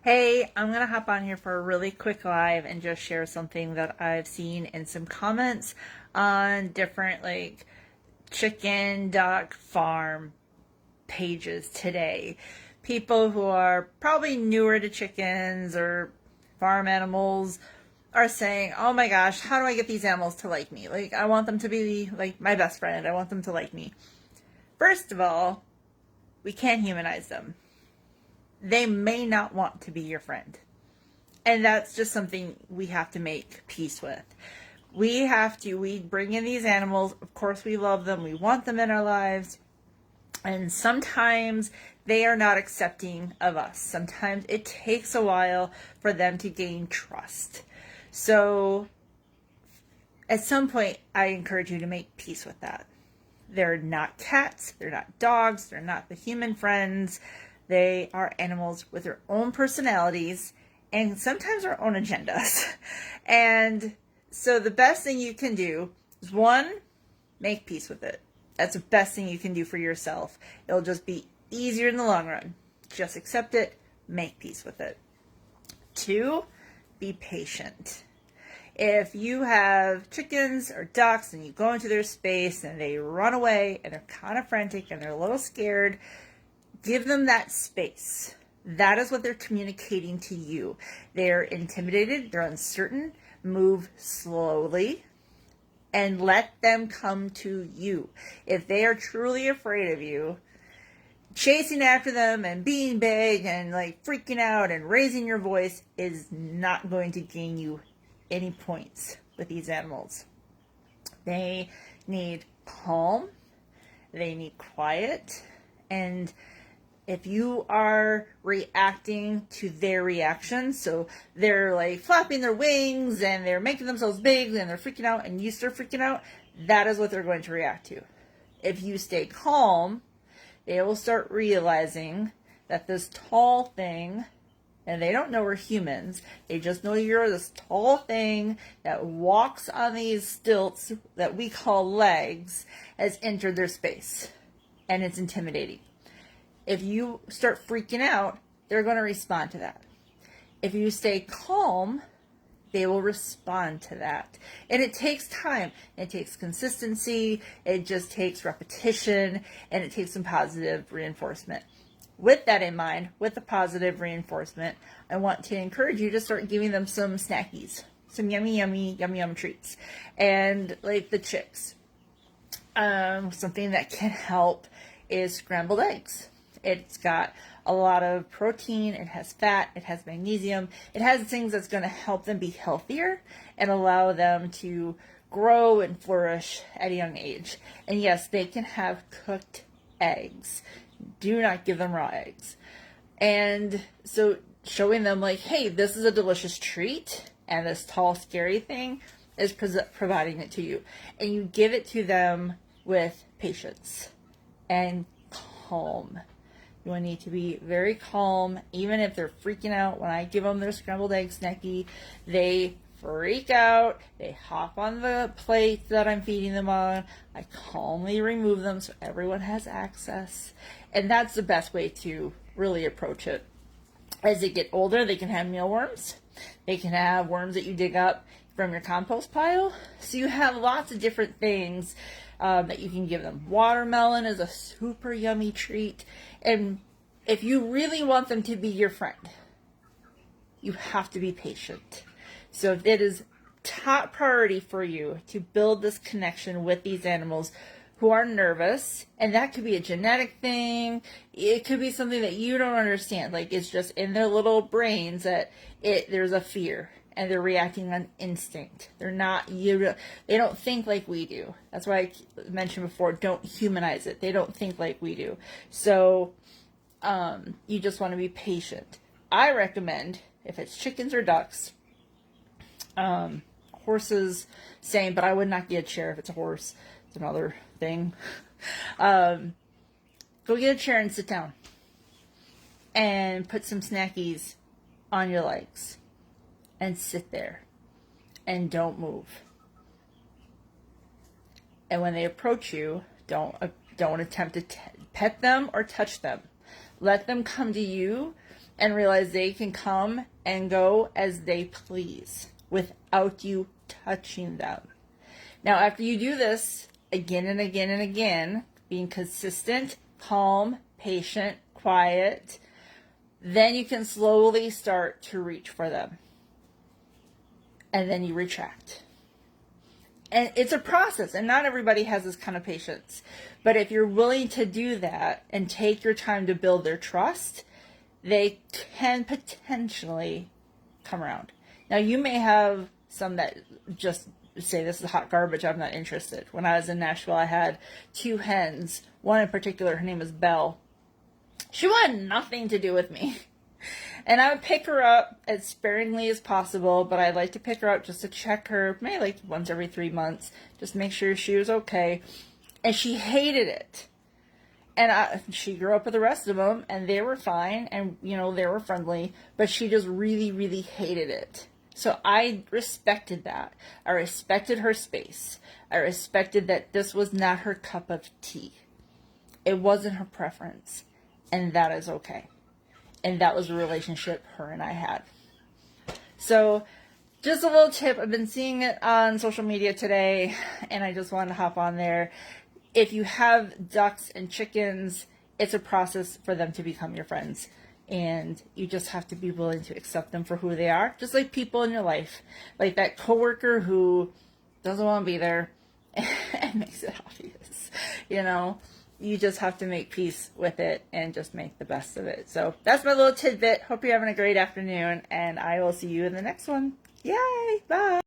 Hey, I'm gonna hop on here for a really quick live and just share something that I've seen in some comments on different chicken, duck farm pages today. People who are probably newer to chickens or farm animals are saying, "Oh my gosh, how do I get these animals to like me? Like, I want them to be like my best friend. I want them to like me." First of all, we can't humanize them. They may not want to be your friend. And that's just something we have to make peace with. We bring in these animals. Of course, we love them. We want them in our lives. And sometimes they are not accepting of us. Sometimes it takes a while for them to gain trust. So at some point, I encourage you to make peace with that. They're not cats. They're not dogs. They're not the human friends. They are animals with their own personalities and sometimes our own agendas. And so the best thing you can do is, one, make peace with it. That's the best thing you can do for yourself. It'll just be easier in the long run. Just accept it, make peace with it. Two, be patient. If you have chickens or ducks and you go into their space and they run away and they're kind of frantic and they're a little scared, give them that space. That is what they're communicating to you. They're intimidated, they're uncertain. Move slowly and let them come to you. If they are truly afraid of you, chasing after them and being big and freaking out and raising your voice is not going to gain you any points with these animals. They need calm, they need quiet, and if you are reacting to their reaction, so they're flapping their wings and they're making themselves big and they're freaking out and you start freaking out, that is what they're going to react to. If you stay calm, they will start realizing that this tall thing, and they don't know we're humans, they just know you're this tall thing that walks on these stilts that we call legs, has entered their space. And it's intimidating. If you start freaking out, they're going to respond to that. If you stay calm, they will respond to that. And it takes time. It takes consistency. It just takes repetition. And it takes some positive reinforcement. With that in mind, with the positive reinforcement, I want to encourage you to start giving them some snackies. Some yummy, yummy, yummy, yum treats. And like the chicks. Something that can help is scrambled eggs. It's got a lot of protein, it has fat, it has magnesium, it has things that's going to help them be healthier and allow them to grow and flourish at a young age. And yes, they can have cooked eggs. Do not give them raw eggs. And so showing them hey, this is a delicious treat, and this tall, scary thing is providing it to you. And you give it to them with patience and calm. You will need to be very calm. Even if they're freaking out, when I give them their scrambled egg snacky, they freak out. They hop on the plate that I'm feeding them on. I calmly remove them so everyone has access. And that's the best way to really approach it. As they get older, they can have mealworms. They can have worms that you dig up from your compost pile. So you have lots of different things that you can give them. Watermelon is a super yummy treat. And if you really want them to be your friend, you have to be patient. So if it is top priority for you to build this connection with these animals who are nervous, and that could be a genetic thing, it could be something that you don't understand, it's just in their little brains that there's a fear and they're reacting on instinct. They don't think like we do. That's why I mentioned before, don't humanize it. They don't think like we do. So you just want to be patient. I recommend, if it's chickens or ducks, horses, same, but I would not get a chair if it's a horse. It's another thing. Go get a chair and sit down. And put some snackies on your legs. And sit there. And don't move. And when they approach you, don't attempt to pet them or touch them. Let them come to you and realize they can come and go as they please without you touching them. Now, after you do this again and again and again, being consistent, calm, patient, quiet, then you can slowly start to reach for them. And then you retract. And it's a process, and not everybody has this kind of patience. But if you're willing to do that and take your time to build their trust, they can potentially come around. Now, you may have some that just say, this is hot garbage, I'm not interested. When I was in Nashville, I had 2 hens. One in particular, her name was Belle. She wanted nothing to do with me. And I would pick her up as sparingly as possible, but I'd like to pick her up just to check her, maybe like once every 3 months, just make sure she was okay. And she hated it. And she grew up with the rest of them, and they were fine, and, you know, they were friendly, but she just really, really hated it. So I respected that. I respected her space. I respected that this was not her cup of tea. It wasn't her preference, and that is okay. And that was the relationship her and I had. So just a little tip. I've been seeing it on social media today, and I just wanted to hop on there. If you have ducks and chickens, it's a process for them to become your friends. And you just have to be willing to accept them for who they are. Just like people in your life. Like that coworker who doesn't want to be there and makes it obvious. You know? You just have to make peace with it and just make the best of it. So that's my little tidbit. Hope you're having a great afternoon, and I will see you in the next one. Yay! Bye!